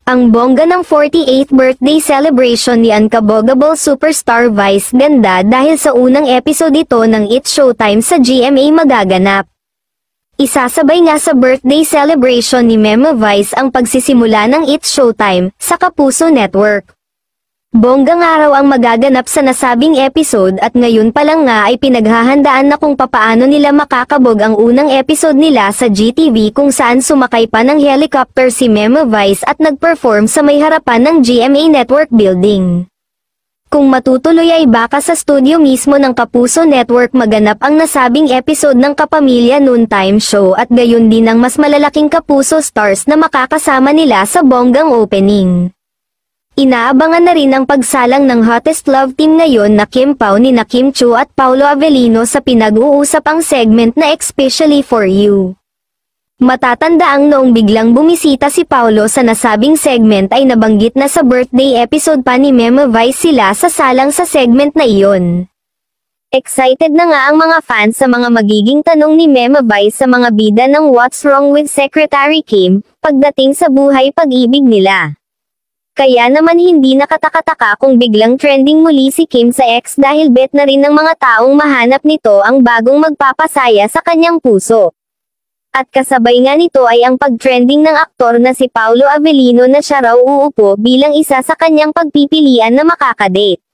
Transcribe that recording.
Ang bongga ng 48th birthday celebration ni Unkabogable superstar Vice ganda dahil sa unang episode ito ng It's Showtime sa GMA magaganap. Isasabay nga sa birthday celebration ni Meme Vice ang pagsisimula ng It's Showtime sa Kapuso Network. Bonggang araw ang magaganap sa nasabing episode at ngayon pa lang nga ay pinaghahandaan na kung papaano nila makakabog ang unang episode nila sa GTV kung saan sumakay pa ng helicopter si Meme Vice at nag-perform sa may harapan ng GMA Network building. Kung matutuloy ay baka sa studio mismo ng Kapuso Network maganap ang nasabing episode ng Kapamilya Noontime Show at gayon din ang mas malalaking Kapuso stars na makakasama nila sa bonggang opening. Inaabangan na rin ang pagsalang ng hottest love team ngayon na Kim Pao ni Kim Chu at Paulo Avellino sa pinag-uusapang segment na Especially For You. Matatandaang noong biglang bumisita si Paulo sa nasabing segment ay nabanggit na sa birthday episode pa ni Meme Vice sila sa salang sa segment na iyon. Excited na nga ang mga fans sa mga magiging tanong ni Meme Vice sa mga bida ng What's Wrong with Secretary Kim pagdating sa buhay pag-ibig nila. Kaya naman hindi nakatakataka kung biglang trending muli si Kim sa X dahil bet na rin ng mga taong mahanap nito ang bagong magpapasaya sa kanyang puso. At kasabay nga nito ay ang pag-trending ng aktor na si Paulo Avellino na siya raw uupo bilang isa sa kanyang pagpipilian na makakadate.